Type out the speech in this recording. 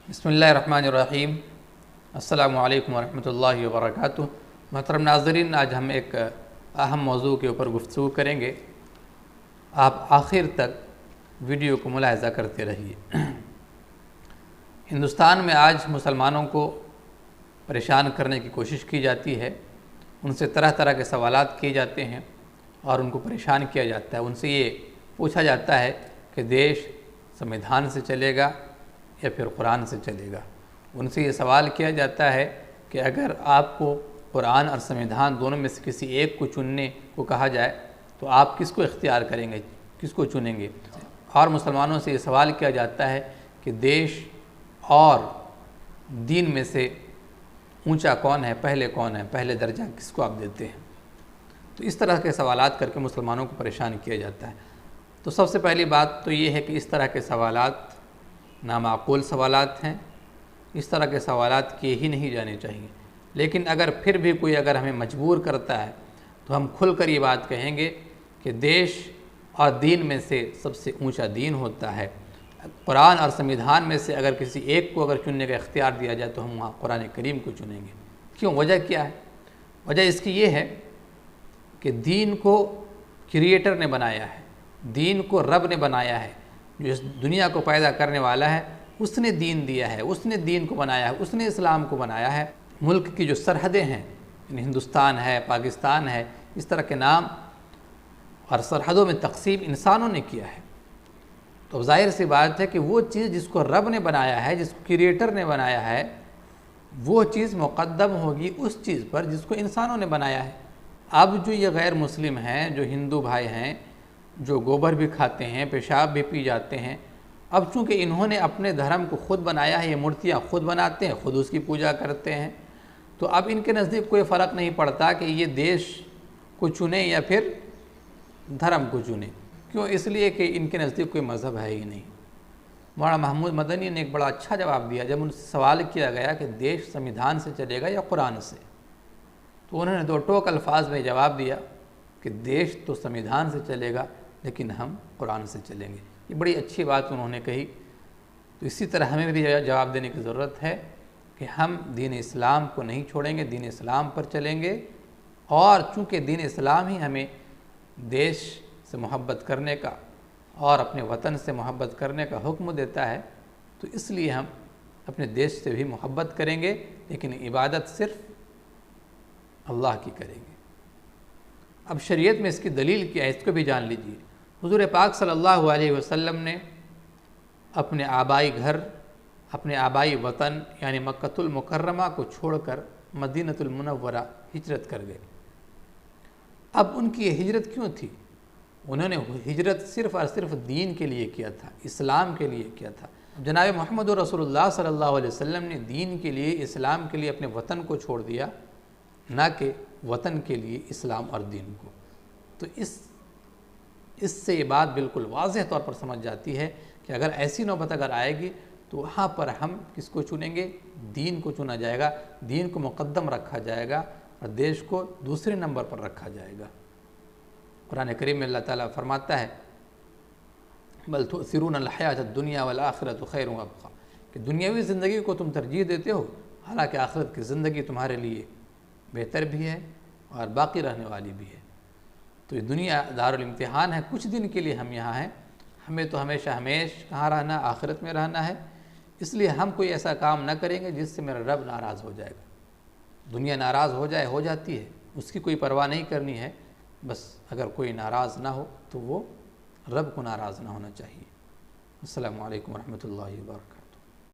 बिस्मिल्लाहिर्रहमानिर्रहीम। अस्सलामु अलैकुम वरहमतुल्लाहि वबरकातुहू। मोहतरम नाज़रीन, आज हम एक अहम मौजू के ऊपर गुफ्तगू करेंगे। आप आखिर तक वीडियो को मुलाहिज़ा करते रहिए। हिंदुस्तान में आज मुसलमानों को परेशान करने की कोशिश की जाती है, उनसे तरह तरह के सवालात किए जाते हैं और उनको परेशान किया जाता है। उनसे ये पूछा जाता है कि देश संविधान से चलेगा या फिर कुरान से चलेगा। उनसे ये सवाल किया जाता है कि अगर आपको कुरान और संविधान दोनों में से किसी एक को चुनने को कहा जाए तो आप किसको इख्तियार करेंगे, किसको चुनेंगे। और मुसलमानों से ये सवाल किया जाता है कि देश और दीन में से ऊंचा कौन है, पहले कौन है, पहले दर्जा किसको आप देते हैं। तो इस तरह के सवालात करके मुसलमानों को परेशान किया जाता है। तो सबसे पहली बात तो ये है कि इस तरह के सवालात नामाकूल सवालात हैं, इस तरह के सवालात किए ही नहीं जाने चाहिए। लेकिन अगर फिर भी कोई अगर हमें मजबूर करता है तो हम खुलकर ये बात कहेंगे कि देश और दीन में से सबसे ऊंचा दीन होता है। कुरान और संविधान में से अगर किसी एक को अगर चुनने का इख्तियार दिया जाए तो हम वहाँ कुरान करीम को चुनेंगे। क्यों? वजह क्या है? वजह इसकी ये है कि दीन को क्रिएटर ने बनाया है, दीन को रब ने बनाया है। जो इस दुनिया को पैदा करने वाला है उसने दीन दिया है, उसने दीन को बनाया है, उसने इस्लाम को बनाया है। मुल्क की जो सरहदें हैं, हिंदुस्तान है, पाकिस्तान है, इस तरह के नाम और सरहदों में तकसीम इंसानों ने किया है। तो ज़ाहिर सी बात है कि वो चीज़ जिसको रब ने बनाया है, जिसको क्रिएटर ने बनाया है, वो चीज़ मुक़द्दम होगी उस चीज़ पर जिसको इंसानों ने बनाया है। अब जो ये गैर मुस्लिम हैं, जो हिंदू भाई हैं, जो गोबर भी खाते हैं, पेशाब भी पी जाते हैं, अब चूँकि इन्होंने अपने धर्म को ख़ुद बनाया है, ये मूर्तियाँ ख़ुद बनाते हैं, ख़ुद उसकी पूजा करते हैं, तो अब इनके नज़दीक कोई फ़र्क नहीं पड़ता कि ये देश को चुने या फिर धर्म को चुने। क्यों? इसलिए कि इनके नज़दीक कोई मज़हब है ही नहीं। मौलाना महमूद मदनी ने एक बड़ा अच्छा जवाब दिया जब उनसे सवाल किया गया कि देश संविधान से चलेगा या कुरान से। तो उन्होंने दो टोक अल्फाज में जवाब दिया कि देश तो संविधान से चलेगा लेकिन हम कुरान से चलेंगे। ये बड़ी अच्छी बात उन्होंने कही। तो इसी तरह हमें भी जवाब देने की ज़रूरत है कि हम दीन इस्लाम को नहीं छोड़ेंगे, दीन इस्लाम पर चलेंगे। और चूँकि दीन इस्लाम ही हमें देश से मोहब्बत करने का और अपने वतन से मोहब्बत करने का हुक्म देता है, तो इसलिए हम अपने देश से भी मोहब्बत करेंगे, लेकिन इबादत सिर्फ अल्लाह की करेंगे। अब शरीयत में इसकी दलील क्या है, इसको भी जान लीजिए। हुज़ूर पाक सल्लल्लाहु अलैहि वसल्लम ने अपने आबाई घर, अपने आबाई वतन यानी मक्कतुल मुकर्रमा को छोड़कर मदीनतुल मुनव्वरा हिजरत कर गए। अब उनकी ये हिजरत क्यों थी? उन्होंने हिजरत सिर्फ़ और सिर्फ दीन के लिए किया था, इस्लाम के लिए किया था। जनाब मोहम्मद रसूलुल्लाह सल्लल्लाहु अलैहि वसल्लम ने दीन के लिए, इस्लाम के लिए अपने वतन को छोड़ दिया, ना कि वतन के लिए इस्लाम और दीन को। तो इससे ये बात बिल्कुल वाज़ेह तौर पर समझ जाती है कि अगर ऐसी नौबत अगर आएगी तो वहाँ पर हम किसको चुनेंगे? दीन को चुना जाएगा, दीन को मुक़द्दम रखा जाएगा और देश को दूसरे नंबर पर रखा जाएगा। कुरान करीम में अल्लाह ताला फरमाता है, बल तुसिरून हयात दुनिया वल आखिरतु खैरुन व अबक़ा, कि दुनियावी ज़िंदगी को तुम तरजीह देते हो, हालांकि आखिरत की ज़िंदगी तुम्हारे लिए बेहतर भी है और बाकी रहने वाली भी है। तो ये दुनिया दारुल इम्तिहान है, कुछ दिन के लिए हम यहाँ हैं, हमें तो हमेशा कहाँ रहना, आखिरत में रहना है। इसलिए हम कोई ऐसा काम न करेंगे जिससे मेरा रब नाराज़ हो जाएगा। दुनिया नाराज़ हो जाए, हो जाती है, उसकी कोई परवाह नहीं करनी है। बस अगर कोई नाराज़ ना हो तो वो रब को नाराज़ ना होना चाहिए। अस्सलामु अलैकुम वरहमतुल्लाहि वबरकातुहू।